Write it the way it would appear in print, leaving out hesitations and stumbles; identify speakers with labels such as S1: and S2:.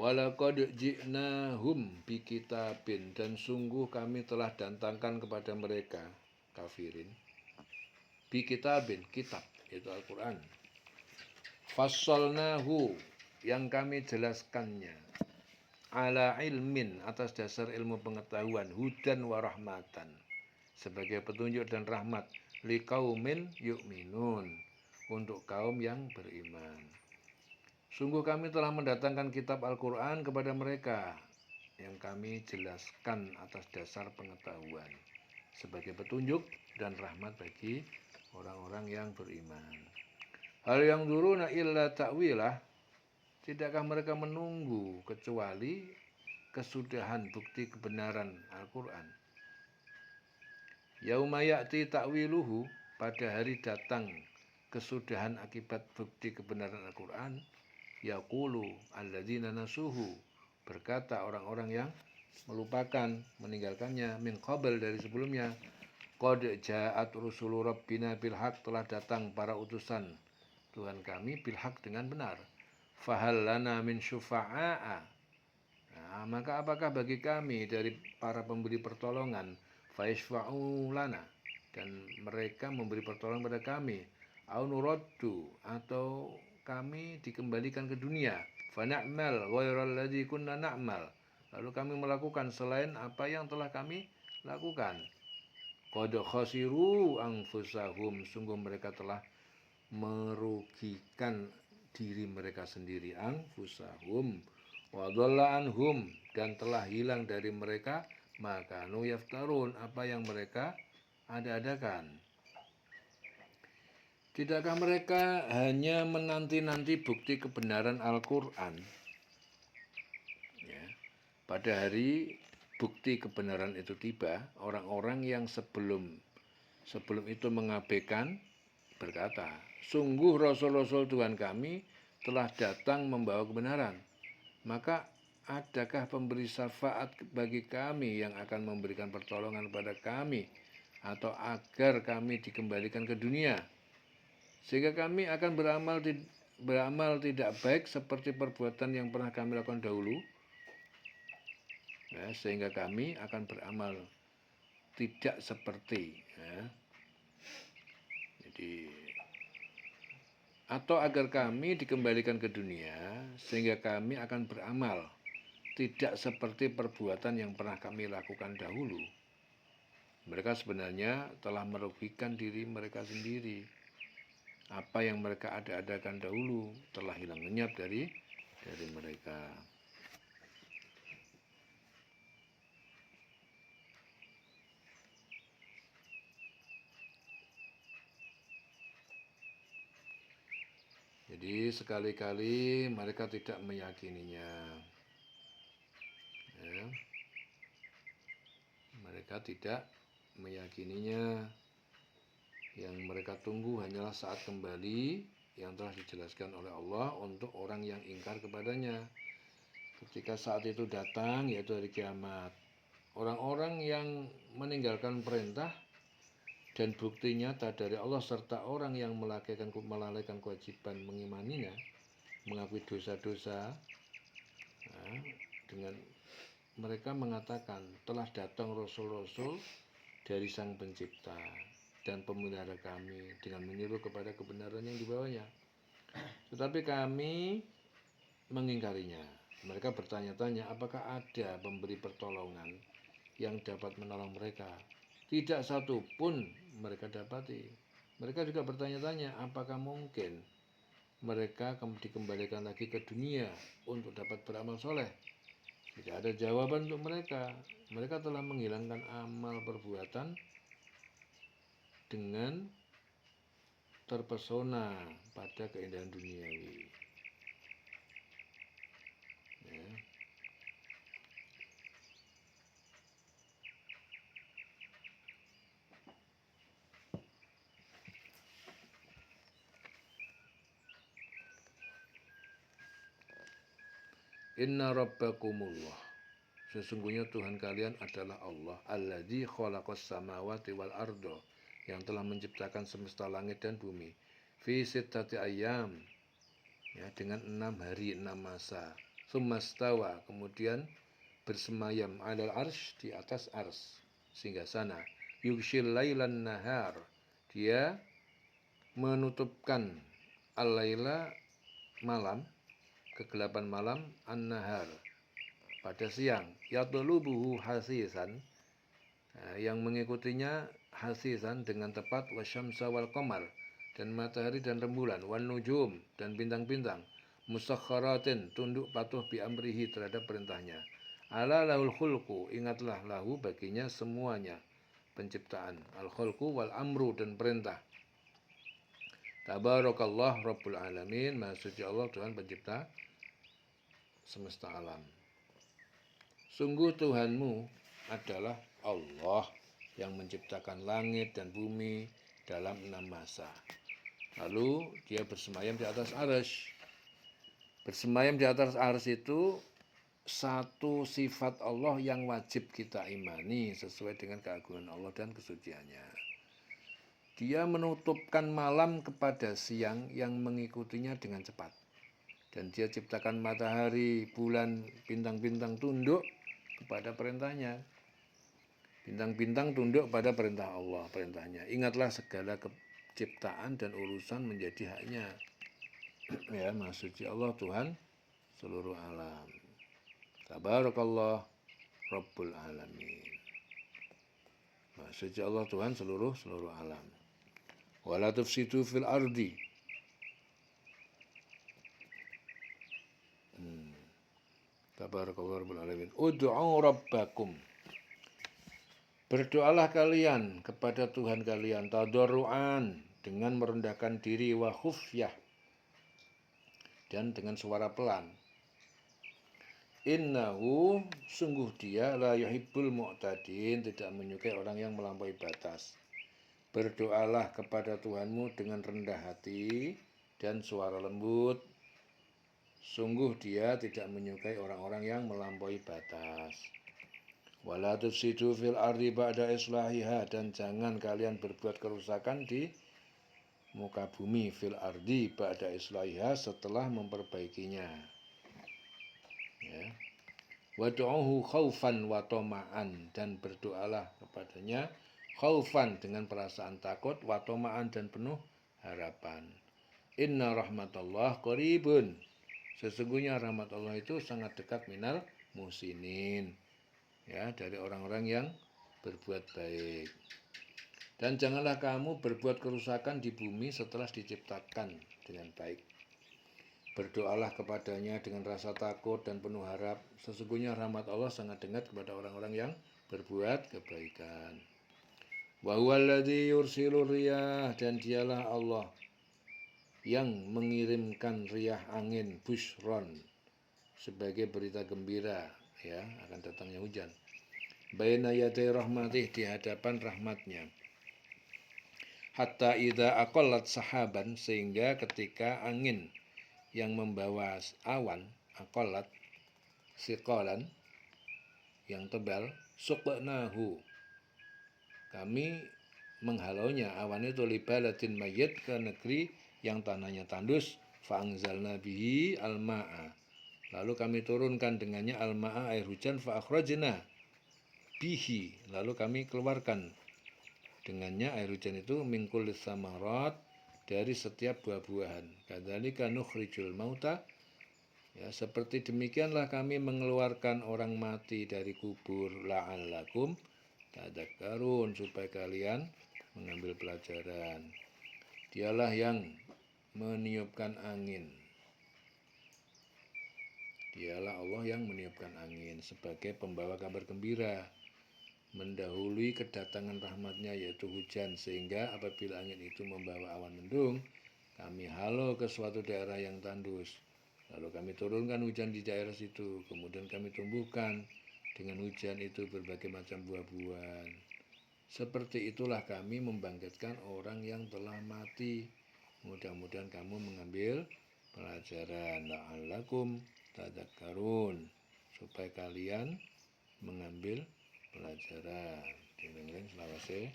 S1: Walaqad ji'nahum bikitabin, dan sungguh kami telah datangkan kepada mereka kafirin bikitabin, kitab yaitu Al-Quran, fassalnahu, yang kami jelaskannya, ala ilmin, atas dasar ilmu pengetahuan, hudan wa rahmatan, sebagai petunjuk dan rahmat, liqaumin yu'minun, untuk kaum yang beriman. Sungguh kami telah mendatangkan kitab Al-Quran kepada mereka, yang kami jelaskan atas dasar pengetahuan, sebagai petunjuk dan rahmat bagi orang-orang yang beriman. Hal yang duruna illa ta'wilah, tidakkah mereka menunggu kecuali kesudahan bukti kebenaran Al-Quran. Yauma ya'ti ta'wiluhu, pada hari datang kesudahan akibat bukti kebenaran Al-Quran. Yaqulu alladzina nasuhu, berkata orang-orang yang melupakan, meninggalkannya, min qabl, dari sebelumnya, qad ja'at rusulu rabbina bil haq, telah datang para utusan Tuhan kami bil haq, dengan benar. Fahal lana min syufa'a, nah, maka apakah bagi kami dari para pemberi pertolongan, faishfa'u lana, dan mereka memberi pertolongan pada kami, au nuraddu, atau kami dikembalikan ke dunia, fa na'mal ghairal ladzi kunna na'mal, lalu kami melakukan selain apa yang telah kami lakukan. Qad khasiru anfusahum, sungguh mereka telah merugikan diri mereka sendiri, anfusahum, wa dhalla anhum, dan telah hilang dari mereka, maka nu yaftarun, apa yang mereka ada-adakan. Tidakkah mereka hanya menanti-nanti bukti kebenaran Al-Quran, ya, pada hari bukti kebenaran itu tiba, orang-orang yang sebelum itu mengabaikan berkata, sungguh Rasul-Rasul Tuhan kami telah datang membawa kebenaran, maka adakah pemberi syafaat bagi kami yang akan memberikan pertolongan pada kami, atau agar kami dikembalikan ke dunia, sehingga kami akan beramal tidak baik seperti perbuatan yang pernah kami lakukan dahulu, ya, sehingga kami akan beramal tidak seperti, ya. Jadi, atau agar kami dikembalikan ke dunia, sehingga kami akan beramal tidak seperti perbuatan yang pernah kami lakukan dahulu. Mereka sebenarnya telah merugikan diri mereka sendiri. Apa yang mereka ada-adakan dahulu telah hilang lenyap dari mereka. Jadi sekali-kali mereka tidak meyakininya, ya. Mereka tidak meyakininya. Yang mereka tunggu hanyalah saat kembali yang telah dijelaskan oleh Allah untuk orang yang ingkar kepadanya. Ketika saat itu datang, yaitu hari kiamat, orang-orang yang meninggalkan perintah dan bukti nyata dari Allah, serta orang yang melalaikan kewajiban mengimaninya, mengakui dosa-dosa, nah, dengan mereka mengatakan, telah datang Rasul-Rasul dari Sang Pencipta dan pemelihara kami, dengan menyuruh kepada kebenaran yang dibawanya, tetapi kami mengingkarinya. Mereka bertanya-tanya, apakah ada pemberi pertolongan yang dapat menolong mereka? Tidak satu pun mereka dapati. Mereka juga bertanya-tanya, apakah mungkin mereka dikembalikan lagi ke dunia untuk dapat beramal soleh? Tidak ada jawaban untuk mereka. Mereka telah menghilangkan amal perbuatan dengan terpesona pada keindahan duniawi, ya. Inna rabbakumullah, sesungguhnya Tuhan kalian adalah Allah, alladzi khalaqas samawati wal ardo, yang telah menciptakan semesta langit dan bumi, fi sittati ayyam, ya, dengan 6 hari 6 masa, Tsummastawa, kemudian bersemayam alal arsy, di atas ars, sehingga sana. Yughshil lailan nahar, dia menutupkan al-laila, malam, kegelapan malam, an-nahar, pada siang. Yatlubuhu hasisan, yang mengikutinya hasisan dengan tepat, wasyamsa wal qamar, dan matahari dan rembulan, wan nujum, dan bintang-bintang, musakharatin, tunduk patuh bi amrihi, terhadap perintahnya. Ala lahul khulqu, ingatlah, lahu, baginya semuanya penciptaan, al khulqu wal amru, dan perintah. Tabarakallah rabbul alamin, maha suci Allah Tuhan pencipta semesta alam. Sungguh Tuhanmu adalah Allah yang menciptakan langit dan bumi dalam 6 masa. Lalu dia bersemayam di atas arsy. Bersemayam di atas arsy itu satu sifat Allah yang wajib kita imani sesuai dengan keagungan Allah dan kesuciannya. Dia menutupkan malam kepada siang yang mengikutinya dengan cepat. Dan dia ciptakan matahari, bulan, bintang-bintang tunduk kepada perintahnya. Bintang-bintang tunduk pada perintah Allah, perintahnya. Ingatlah segala ciptaan dan urusan menjadi haknya. Ya, maha suci Allah Tuhan seluruh alam. Tabarakallah rabbul alamin. Maha suci Allah Tuhan seluruh alam. Wala tufsidu fil ardi. Tabarakallah rabbul alamin. Ud'u rabbakum. Berdoalah kalian kepada Tuhan kalian tadarruan, dengan merendahkan diri, wa khufyah, dan dengan suara pelan. Innahu, sungguh dia, la yuhibbul mu'tadin, tidak menyukai orang yang melampaui batas. Berdoalah kepada Tuhanmu dengan rendah hati dan suara lembut. Sungguh dia tidak menyukai orang-orang yang melampaui batas. Wala tufsidu fil ardi ba'da islahiha, dan jangan kalian berbuat kerusakan di muka bumi, fil ardi ba'da islahiha, setelah memperbaikinya. Ya. Wad'uhu khaufan wa tama'an, dan berdoalah kepadanya khaufan, dengan perasaan takut, wa tama'an, dan penuh harapan. Inna rahmatallah qaribun, sesungguhnya rahmat Allah itu sangat dekat, minal musinin, ya, dari orang-orang yang berbuat baik. Dan janganlah kamu berbuat kerusakan di bumi setelah diciptakan dengan baik. Berdoalah kepadanya dengan rasa takut dan penuh harap. Sesungguhnya rahmat Allah sangat dekat kepada orang-orang yang berbuat kebaikan. Wa huwallazi yursilur riyah, dan dialah Allah yang mengirimkan riyah angin, bushron, sebagai berita gembira, ya, akan datangnya hujan. Baina yaday rahmatih, di hadapan rahmatnya. Hatta idza aqallat sahaban, sehingga ketika angin yang membawa awan, aqallat siqalan, yang tebal, suqnahu, kami menghalaunya awan itu, libalatin mayyit, ke negeri yang tanahnya tandus, fa'anzalna bihi al-ma'a, lalu kami turunkan dengannya al-ma'a, air hujan, fa'akhrajna bihi, lalu kami keluarkan dengannya air hujan itu, min kulli tsamarat, dari setiap buah-buahan. Kadzalika nukhrijul mauta, ya, seperti demikianlah kami mengeluarkan orang mati dari kubur, la'allakum tadzakkarun, supaya kalian mengambil pelajaran. Dialah yang meniupkan angin. Dialah Allah yang meniupkan angin sebagai pembawa kabar gembira, mendahului kedatangan rahmatnya, yaitu hujan, sehingga apabila angin itu membawa awan mendung, kami halau ke suatu daerah yang tandus, lalu kami turunkan hujan di daerah situ, kemudian kami tumbuhkan dengan hujan itu berbagai macam buah-buahan. Seperti itulah kami membangkitkan orang yang telah mati. Mudah-mudahan kamu mengambil pelajaran. La'allakum tadzakkarun, supaya kalian mengambil pelajaran. Dengerin selawase.